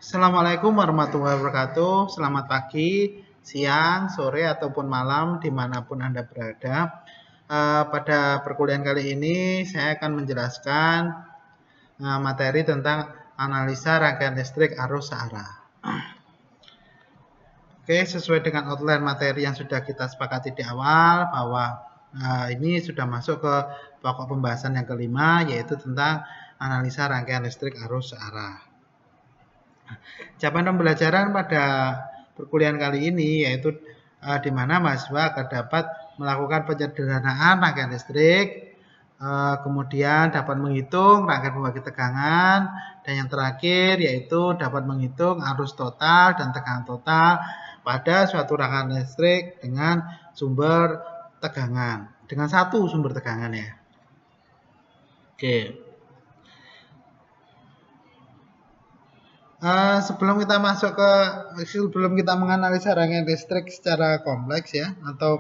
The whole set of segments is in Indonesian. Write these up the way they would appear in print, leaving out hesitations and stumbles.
Assalamualaikum warahmatullahi wabarakatuh. Selamat pagi, siang, sore, ataupun malam dimanapun Anda berada. Pada perkuliahan kali ini saya akan menjelaskan materi tentang analisa rangkaian listrik arus searah. Oke, sesuai dengan outline materi yang sudah kita sepakati di awal bahwa ini sudah masuk ke pokok pembahasan yang kelima, yaitu tentang analisa rangkaian listrik arus searah. Capaian pembelajaran pada perkuliahan kali ini yaitu di mana mahasiswa akan dapat melakukan penyederhanaan rangkaian listrik, kemudian dapat menghitung rangkaian pembagi tegangan, dan yang terakhir yaitu dapat menghitung arus total dan tegangan total pada suatu rangkaian listrik dengan sumber tegangan, dengan satu sumber tegangan ya. Oke. Sebelum kita menganalisa rangkaian listrik secara kompleks ya, atau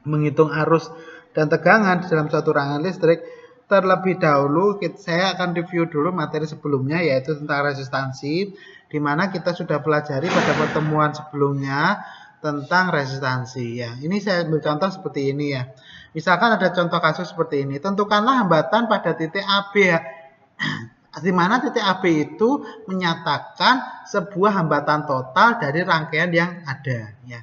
menghitung arus dan tegangan di dalam suatu rangkaian listrik, terlebih dahulu saya akan review dulu materi sebelumnya, yaitu tentang resistansi, di mana kita sudah pelajari pada pertemuan sebelumnya tentang resistansi ya. Ini saya ambil contoh seperti ini ya. Misalkan ada contoh kasus seperti ini, tentukanlah hambatan pada titik AB ya. Di mana titik AB itu menyatakan sebuah hambatan total dari rangkaian yang ada ya.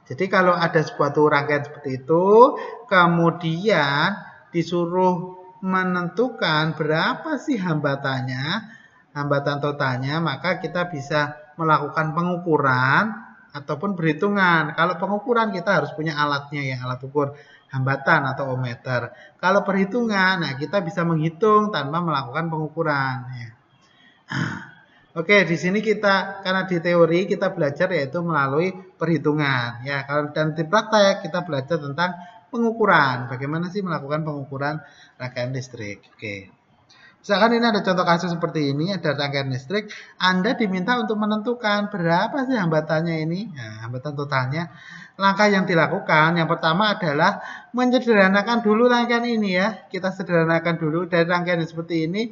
Jadi kalau ada sebuah rangkaian seperti itu, kemudian disuruh menentukan berapa sih hambatannya, hambatan totalnya, maka kita bisa melakukan pengukuran ataupun perhitungan. Kalau pengukuran kita harus punya alatnya ya, alat ukur hambatan atau ohmmeter. Kalau perhitungan, nah kita bisa menghitung tanpa melakukan pengukuran. Ya. Oke, di sini karena di teori kita belajar yaitu melalui perhitungan. Ya, kalau dan di praktek kita belajar tentang pengukuran. Bagaimana sih melakukan pengukuran rangkaian listrik? Oke. Misalkan ini ada contoh kasus seperti ini, ada rangkaian listrik, Anda diminta untuk menentukan berapa sih hambatannya ini, nah, hambatan totalnya. Langkah yang dilakukan, yang pertama adalah menyederhanakan dulu rangkaian ini ya. Kita sederhanakan dulu dari rangkaian seperti ini,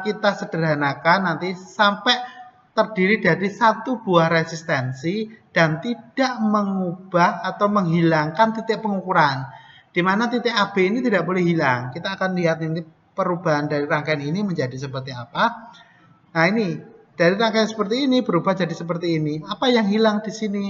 kita sederhanakan nanti sampai terdiri dari satu buah resistensi dan tidak mengubah atau menghilangkan titik pengukuran. Di mana titik AB ini tidak boleh hilang. Kita akan lihat ini perubahan dari rangkaian ini menjadi seperti apa. Nah ini, dari rangkaian seperti ini berubah jadi seperti ini. Apa yang hilang di sini?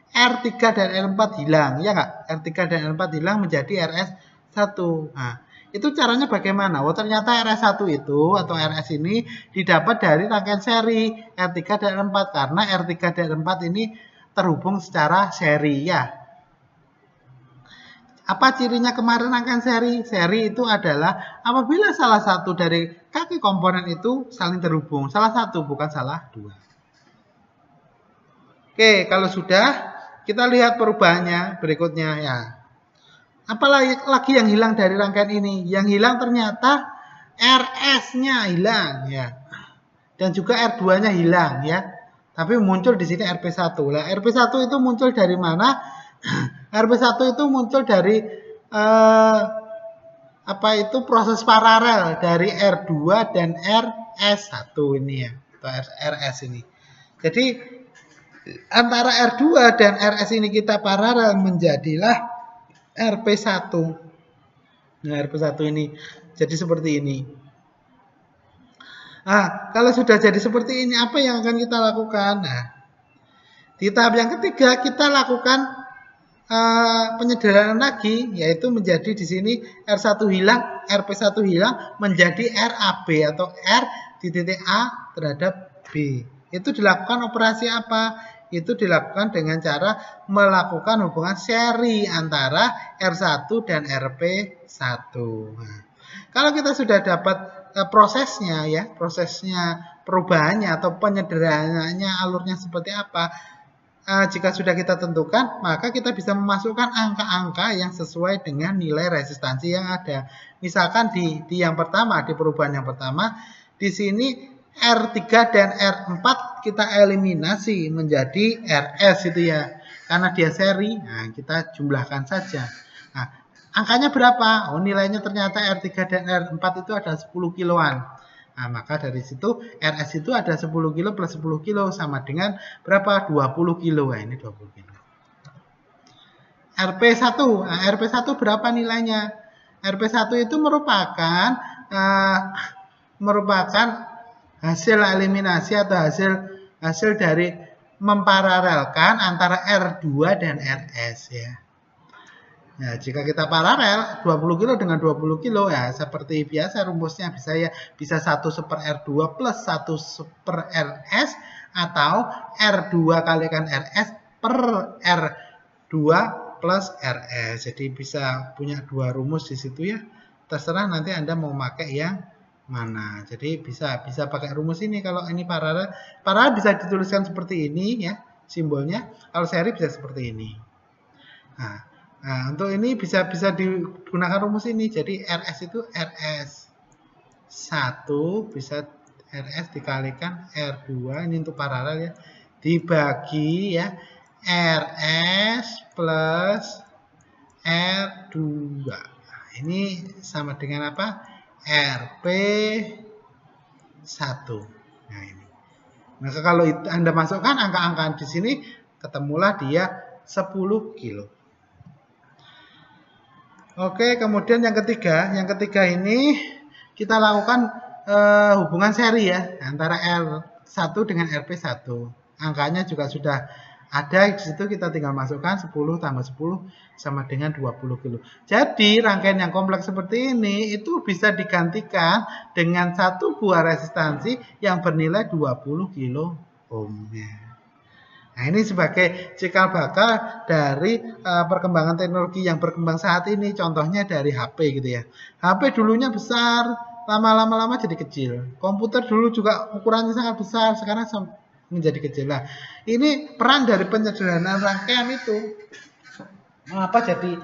R3 dan R4 hilang, ya nggak? R3 dan R4 hilang menjadi RS1. Nah, itu caranya bagaimana? Oh, ternyata RS1 itu atau RS ini didapat dari rangkaian seri R3 dan R4 karena R3 dan R4 ini terhubung secara seri ya. Apa cirinya kemarin rangkaian seri? Seri itu adalah apabila salah satu dari kaki komponen itu saling terhubung. Salah satu, bukan salah dua. Oke, kalau sudah, kita lihat perubahannya berikutnya ya. Apalagi yang hilang dari rangkaian ini? Yang hilang ternyata RS-nya hilang ya. Dan juga R2-nya hilang ya. Tapi muncul di sini RP1. Lah RP1 itu muncul dari mana? RP1 itu muncul dari proses paralel dari R2 dan RS1 ini ya. Atau RS ini. Jadi antara R2 dan RS ini kita paralel menjadilah RP1. Nah, RP1 ini jadi seperti ini. Nah, kalau sudah jadi seperti ini, apa yang akan kita lakukan? Nah, di tahap yang ketiga kita lakukan penyederhanaan lagi, yaitu menjadi di sini R1 hilang, RP1 hilang, menjadi RAB atau R di titik A terhadap B. Itu dilakukan operasi apa? Itu dilakukan dengan cara melakukan hubungan seri antara R1 dan RP1. Nah, kalau kita sudah dapat prosesnya ya, prosesnya perubahannya atau penyederhanaannya alurnya seperti apa, jika sudah kita tentukan, maka kita bisa memasukkan angka-angka yang sesuai dengan nilai resistansi yang ada. Misalkan di yang pertama, di perubahan yang pertama, di sini R3 dan R4 kita eliminasi menjadi RS itu ya. Karena dia seri, nah kita jumlahkan saja. Nah, angkanya berapa? Oh, nilainya ternyata R3 dan R4 itu ada 10 kiloan. Nah, maka dari situ RS itu ada 10 kilo plus 10 kilo sama dengan berapa? 20 kilo. Nah, ini 20 kilo. RP1. Nah, RP1 berapa nilainya? RP1 itu merupakan hasil eliminasi atau hasil dari memparalelkan antara R2 dan RS ya. Nah, jika kita paralel 20 kilo dengan 20 kilo ya seperti biasa rumusnya bisa 1/R2 plus 1/RS atau R2 kalikan RS per R2 plus RS. Jadi bisa punya dua rumus di situ ya. Terserah nanti Anda mau pakai yang mana. Jadi bisa pakai rumus ini kalau ini paralel. Paralel bisa dituliskan seperti ini ya simbolnya. Kalau seri bisa seperti ini. Nah, untuk ini bisa digunakan rumus ini. Jadi RS itu RS 1 bisa RS dikalikan R2 ini untuk paralel ya. Dibagi ya RS plus R2. Nah, ini sama dengan apa? RP1. Nah, ini. Maka kalau Anda masukkan angka-angka di sini ketemulah dia 10 kilo. Oke, kemudian yang ketiga ini kita lakukan hubungan seri ya antara R1 dengan RP1. Angkanya juga sudah ada di situ, kita tinggal masukkan 10 tambah 10 sama dengan 20 kilo. Jadi rangkaian yang kompleks seperti ini itu bisa digantikan dengan satu buah resistansi yang bernilai 20 kilo ohm. Nah, ini sebagai cikal bakal dari perkembangan teknologi yang berkembang saat ini. Contohnya dari HP gitu ya. HP dulunya besar, lama-lama jadi kecil. Komputer dulu juga ukurannya sangat besar, sekarang menjadi kecil. Nah, ini peran dari penyederhanaan rangkaian itu. Mengapa jadi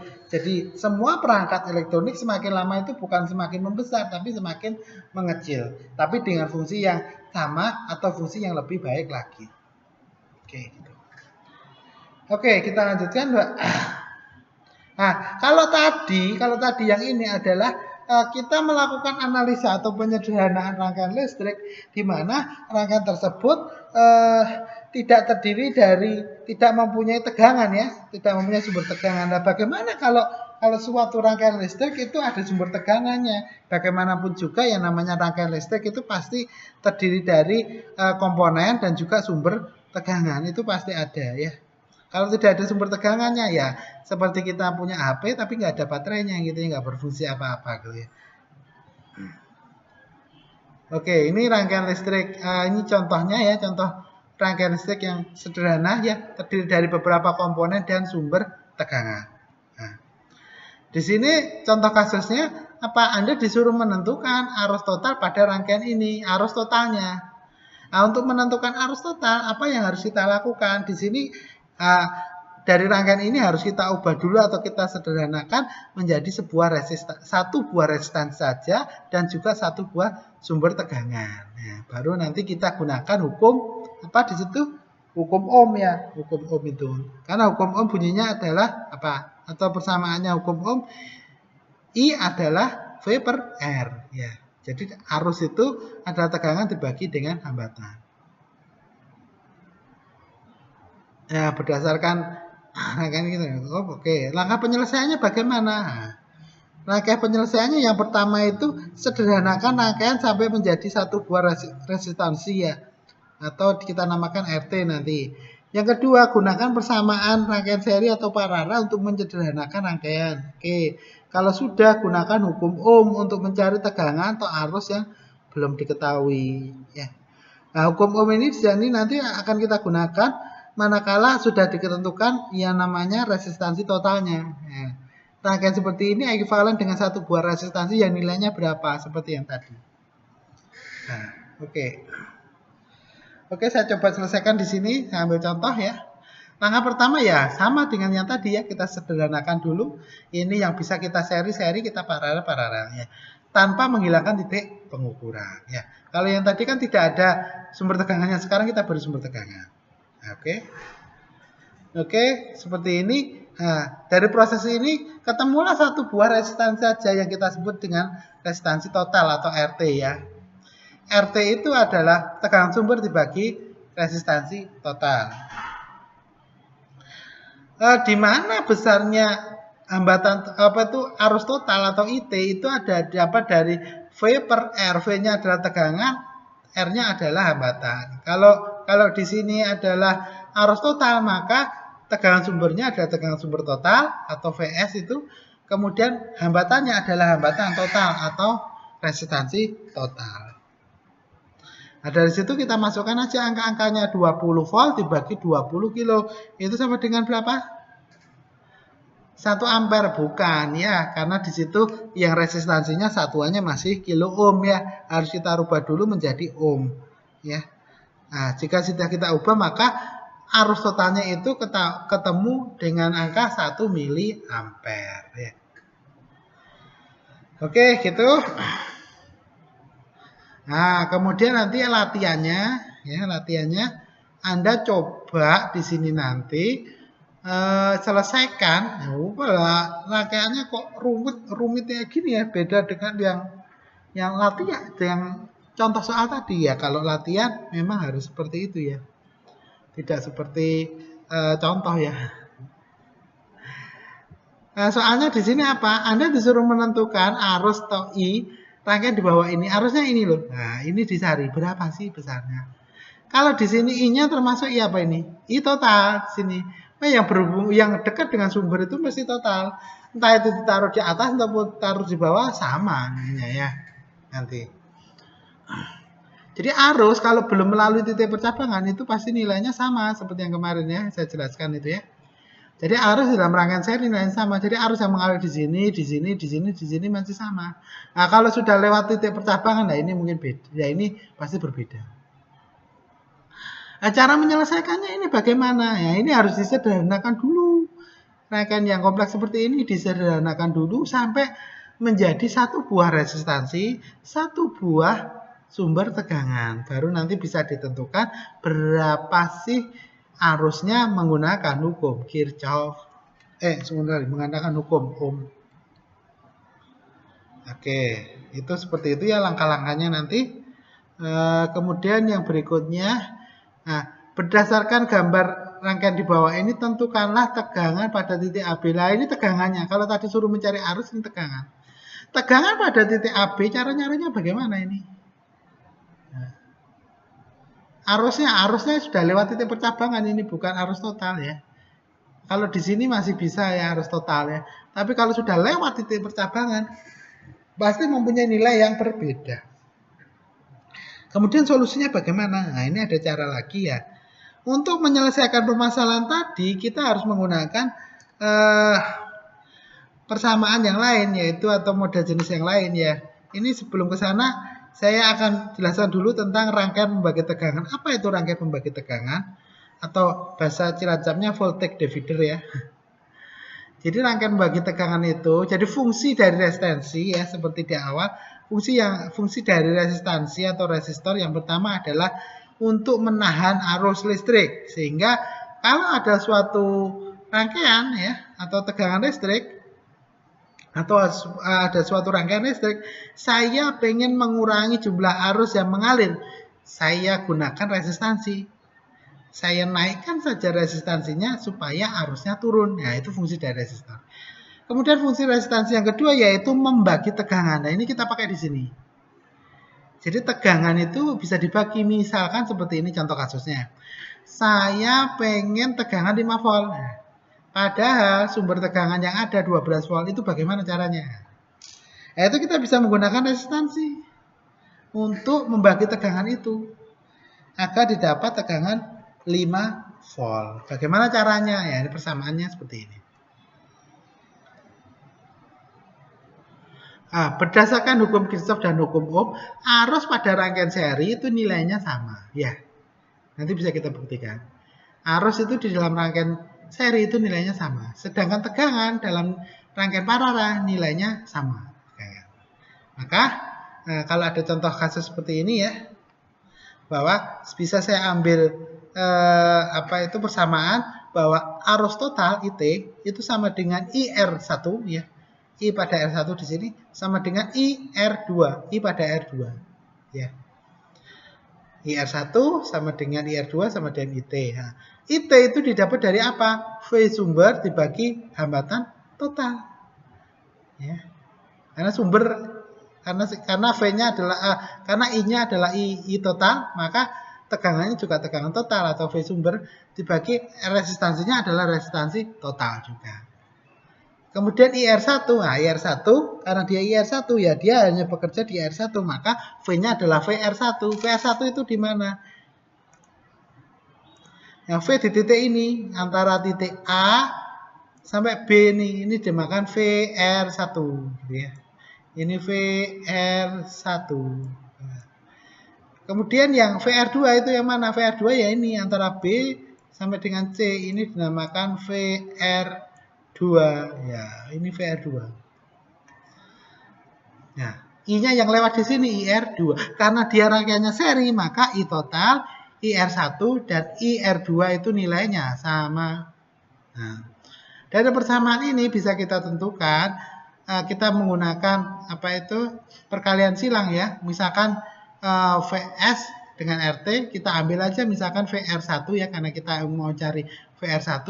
semua perangkat elektronik semakin lama itu bukan semakin membesar, tapi semakin mengecil. Tapi dengan fungsi yang sama atau fungsi yang lebih baik lagi. Oke, gitu. Oke, kita lanjutkan, Mbak. Nah, kalau tadi yang ini adalah kita melakukan analisa atau penyederhanaan rangkaian listrik di mana rangkaian tersebut tidak mempunyai tegangan ya, tidak mempunyai sumber tegangan. Nah, bagaimana kalau suatu rangkaian listrik itu ada sumber tegangannya? Bagaimanapun juga yang namanya rangkaian listrik itu pasti terdiri dari komponen dan juga sumber tegangan, itu pasti ada ya. Kalau tidak ada sumber tegangannya ya seperti kita punya HP tapi nggak ada baterainya gitu ya, nggak berfungsi apa-apa gitu ya. Oke, ini rangkaian listrik. Ini contohnya ya, contoh rangkaian listrik yang sederhana ya, terdiri dari beberapa komponen dan sumber tegangan. Nah, di sini contoh kasusnya apa? Anda disuruh menentukan arus total pada rangkaian ini, arus totalnya. Nah, untuk menentukan arus total, apa yang harus kita lakukan? Di sini dari rangkaian ini harus kita ubah dulu atau kita sederhanakan menjadi satu buah resistansi saja dan juga satu buah sumber tegangan. Nah, baru nanti kita gunakan hukum apa di situ? Hukum Ohm ya, hukum Ohm itu. Karena hukum Ohm bunyinya adalah apa? Atau persamaannya hukum Ohm I adalah V per R ya. Jadi arus itu adalah tegangan dibagi dengan hambatan. Ya, berdasarkan rangkaian gitu. Oke. Langkah penyelesaiannya bagaimana? Langkah penyelesaiannya yang pertama itu sederhanakan rangkaian sampai menjadi satu buah resistansi ya. Atau kita namakan RT nanti. Yang kedua, gunakan persamaan rangkaian seri atau paralel untuk menyederhanakan rangkaian. Oke. Kalau sudah, gunakan hukum Ohm untuk mencari tegangan atau arus yang belum diketahui ya. Nah, hukum Ohm ini nanti akan kita gunakan manakala sudah ditentukan yang namanya resistansi totalnya. Nah, rangkaian seperti ini ekuivalen dengan satu buah resistansi yang nilainya berapa, seperti yang tadi. Nah, oke. Oke, saya coba selesaikan di sini. Saya ambil contoh ya. Langkah pertama ya sama dengan yang tadi ya, kita sederhanakan dulu. Ini yang bisa kita seri-seri, kita paralel ya. Tanpa menghilangkan titik pengukuran ya. Kalau yang tadi kan tidak ada sumber tegangannya, sekarang kita beri sumber tegangan. Oke, seperti ini. Nah, dari proses ini ketemulah satu buah resistansi saja yang kita sebut dengan resistansi total atau RT ya. RT itu adalah tegangan sumber dibagi resistansi total. Di mana besarnya hambatan arus total atau IT itu ada dapat dari V per R. V-nya adalah tegangan, R-nya adalah hambatan. Kalau di sini adalah arus total, maka tegangan sumbernya adalah tegangan sumber total atau VS itu. Kemudian hambatannya adalah hambatan total atau resistansi total. Nah, dari situ kita masukkan aja angka-angkanya 20 volt dibagi 20 kilo. Itu sama dengan berapa? 1 ampere bukan ya, karena di situ yang resistansinya satuannya masih kilo ohm ya. Harus kita rubah dulu menjadi ohm ya. Nah, jika sudah kita ubah maka arus totalnya itu ketemu dengan angka 1 miliampere ya. Oke, gitu. Nah, kemudian nanti latihannya Anda coba di sini nanti selesaikan. Rangkaiannya kok rumit kayak gini ya, beda dengan yang latihan, yang contoh soal tadi ya. Kalau latihan memang harus seperti itu ya, tidak seperti contoh ya. Nah, soalnya di sini apa? Anda disuruh menentukan arus atau I rangkaian di bawah ini. Arusnya ini loh. Nah, ini dicari berapa sih besarnya. Kalau di sini I-nya termasuk I apa ini? I total di sini. Nah, yang dekat dengan sumber itu mesti total. Entah itu ditaruh di atas ataupun taruh di bawah sama ya. Nanti. Jadi arus kalau belum melalui titik percabangan itu pasti nilainya sama seperti yang kemarin ya saya jelaskan itu ya. Jadi arus dalam rangkaian seri nilainya sama. Jadi arus yang mengalir di sini masih sama. Nah, kalau sudah lewat titik percabangan, nah ini mungkin beda. Ya ini pasti berbeda. Nah, cara menyelesaikannya ini bagaimana? Ya ini harus disederhanakan dulu. Rangkaian yang kompleks seperti ini disederhanakan dulu sampai menjadi satu buah resistansi, satu buah sumber tegangan. Baru nanti bisa ditentukan berapa sih arusnya menggunakan hukum Kirchhoff. Menggunakan hukum Ohm. Oke, itu seperti itu ya langkah-langkahnya nanti. Kemudian yang berikutnya, nah, berdasarkan gambar rangkaian di bawah ini tentukanlah tegangan pada titik AB. Nah, ini tegangannya. Kalau tadi suruh mencari arus, ini tegangan. Tegangan pada titik AB, cara nyarinya bagaimana ini? Arusnya sudah lewat titik percabangan, ini bukan arus total ya. Kalau di sini masih bisa ya arus total ya. Tapi kalau sudah lewat titik percabangan, pasti mempunyai nilai yang berbeda. Kemudian solusinya bagaimana? Nah, ini ada cara lagi ya. Untuk menyelesaikan permasalahan tadi, kita harus menggunakan persamaan yang lain, yaitu atau model jenis yang lain ya. Ini sebelum ke sana, saya akan jelaskan dulu tentang rangkaian pembagi tegangan. Apa itu rangkaian pembagi tegangan? Atau bahasa Cilacapnya voltage divider ya. Jadi rangkaian pembagi tegangan itu, jadi fungsi dari resistansi ya seperti di awal, fungsi dari resistansi atau resistor yang pertama adalah untuk menahan arus listrik. Sehingga kalau ada suatu rangkaian ya atau tegangan listrik atau ada suatu rangkaian listrik, saya pengen mengurangi jumlah arus yang mengalir. Saya gunakan resistansi. Saya naikkan saja resistansinya supaya arusnya turun. Nah, itu fungsi dari resistor. Kemudian fungsi resistansi yang kedua yaitu membagi tegangan. Nah, ini kita pakai di sini. Jadi tegangan itu bisa dibagi, misalkan seperti ini contoh kasusnya. Saya pengen tegangan 5 volt. Nah, padahal sumber tegangan yang ada 12 volt itu bagaimana caranya? Nah, itu kita bisa menggunakan resistansi untuk membagi tegangan itu agar didapat tegangan 5 volt. Bagaimana caranya? Ya, ini persamaannya seperti ini. Nah, berdasarkan hukum Kirchhoff dan hukum Ohm, arus pada rangkaian seri itu nilainya sama. Ya, nanti bisa kita buktikan. Arus itu di dalam rangkaian seri itu nilainya sama. Sedangkan tegangan dalam rangkaian paralel nilainya sama. Maka kalau ada contoh kasus seperti ini ya, bahwa bisa saya ambil persamaan bahwa arus total IT itu sama dengan IR1 ya. I pada R1 di sini sama dengan IR2, I pada R2 ya. IR1 sama dengan IR2 sama dengan IT. Nah, IT itu didapat dari apa? V sumber dibagi hambatan total. Ya. Karena V-nya adalah karena I-nya adalah I total, maka tegangannya juga tegangan total atau V sumber dibagi resistansinya adalah resistansi total juga. Kemudian IR1, nah IR1 karena dia IR1 ya dia hanya bekerja di IR1, maka V-nya adalah VR1. VR1 itu di mana? Yang V di titik ini antara titik A sampai B ini dimakan VR1 gitu ya. Ini VR1. Kemudian yang VR2 itu yang mana? VR2 ya ini antara B sampai dengan C, ini dinamakan VR2 ya, ini VR2. Nah, I-nya yang lewat di sini IR2. Karena dia rangkaiannya seri, maka I total, IR1 dan IR2 itu nilainya sama. Nah, dari persamaan ini bisa kita tentukan, kita menggunakan perkalian silang ya. Misalkan VS dengan RT, kita ambil aja misalkan VR1 ya, karena kita mau cari VR1,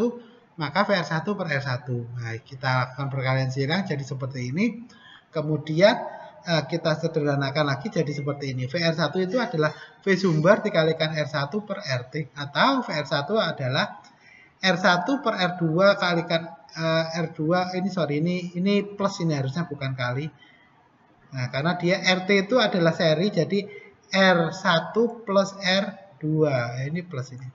maka VR1 per R1. Nah, kita lakukan perkalian silang jadi seperti ini. Kemudian kita sederhanakan lagi jadi seperti ini. VR1 itu adalah V sumber dikalikan R1 per RT. Atau VR1 adalah R1 per R2 kalikan R2. Ini plus, ini harusnya bukan kali. Nah, karena dia RT itu adalah seri, jadi R1 plus R2. Ini plus ini.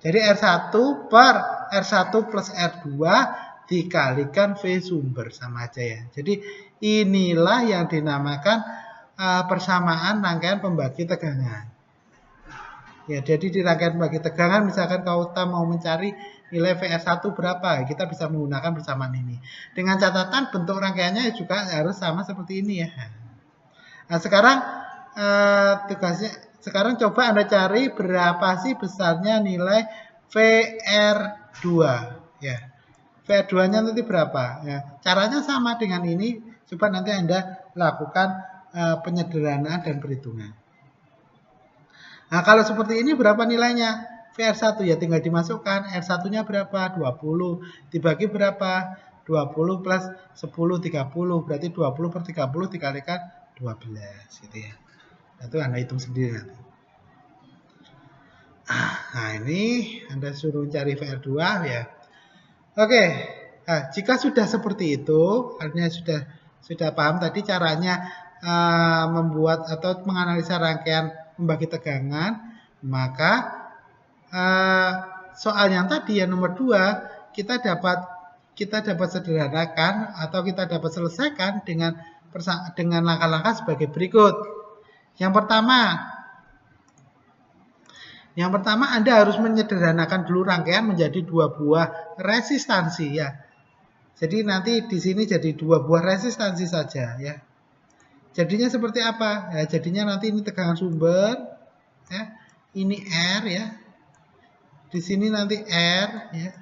Jadi R1 per R1 plus R2 dikalikan V sumber, sama aja ya. Jadi inilah yang dinamakan persamaan rangkaian pembagi tegangan. Ya, jadi di rangkaian pembagi tegangan misalkan kita mau mencari nilai VR1 berapa, kita bisa menggunakan persamaan ini. Dengan catatan bentuk rangkaiannya juga harus sama seperti ini ya. Nah, sekarang sekarang coba Anda cari berapa sih besarnya nilai VR2 ya. VR2-nya nanti berapa ya. Caranya sama dengan ini, coba nanti Anda lakukan penyederhanaan dan perhitungan. Nah, kalau seperti ini berapa nilainya? VR1 ya tinggal dimasukkan, R1-nya berapa? 20. Dibagi berapa? 20 plus 10, 30. Berarti 20 per 30 dikalikan 12 gitu ya. Itu Anda hitung sendiri nanti. Nah, ini Anda suruh cari VR2 ya. Oke. Nah, jika sudah seperti itu, artinya sudah paham tadi caranya membuat atau menganalisa rangkaian membagi tegangan, maka soal yang tadi yang nomor 2 kita dapat sederhanakan atau kita dapat selesaikan dengan langkah-langkah sebagai berikut. Yang pertama Anda harus menyederhanakan dulu rangkaian menjadi 2 buah resistansi ya. Jadi nanti di sini jadi 2 buah resistansi saja ya. Jadinya seperti apa? Ya, jadinya nanti ini tegangan sumber ya. Ini R ya. Di sini nanti R ya.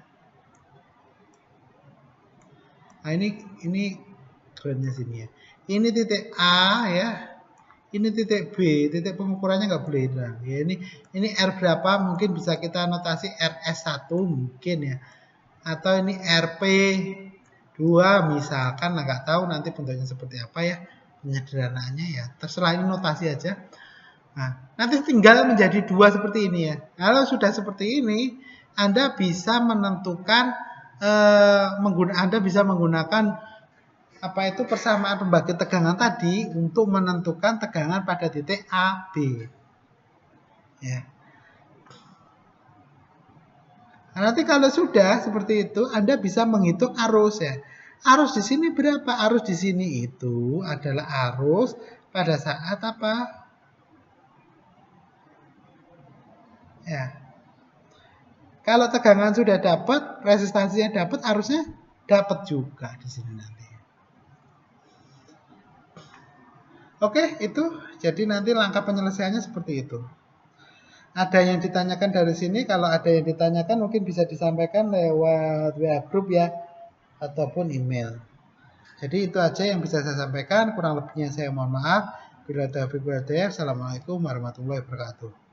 Nah, ini groundnya sini ya. Ini titik A ya. Ini titik B, titik pengukurannya nggak boleh hilang. Ya, ini R berapa? Mungkin bisa kita notasi RS1 mungkin ya. Atau ini RP2 misalkan, nggak tahu nanti bentuknya seperti apa ya. Penyederhanaannya ya. Terserah, ini notasi aja. Nah, nanti tinggal menjadi 2 seperti ini ya. Kalau sudah seperti ini, Anda bisa menentukan Anda bisa menggunakan persamaan pembagi tegangan tadi untuk menentukan tegangan pada titik A, B. Ya. Nah, nanti kalau sudah seperti itu, Anda bisa menghitung arus ya. Arus di sini berapa? Arus di sini itu adalah arus pada saat apa? Ya. Kalau tegangan sudah dapat, resistansinya dapat, arusnya dapat juga di sini nanti. Oke, itu jadi nanti langkah penyelesaiannya seperti itu. Ada yang ditanyakan dari sini, kalau ada yang ditanyakan mungkin bisa disampaikan lewat WA group ya, ataupun email. Jadi itu aja yang bisa saya sampaikan, kurang lebihnya saya mohon maaf. Bila taufiq wal hidayah. Assalamualaikum warahmatullahi wabarakatuh.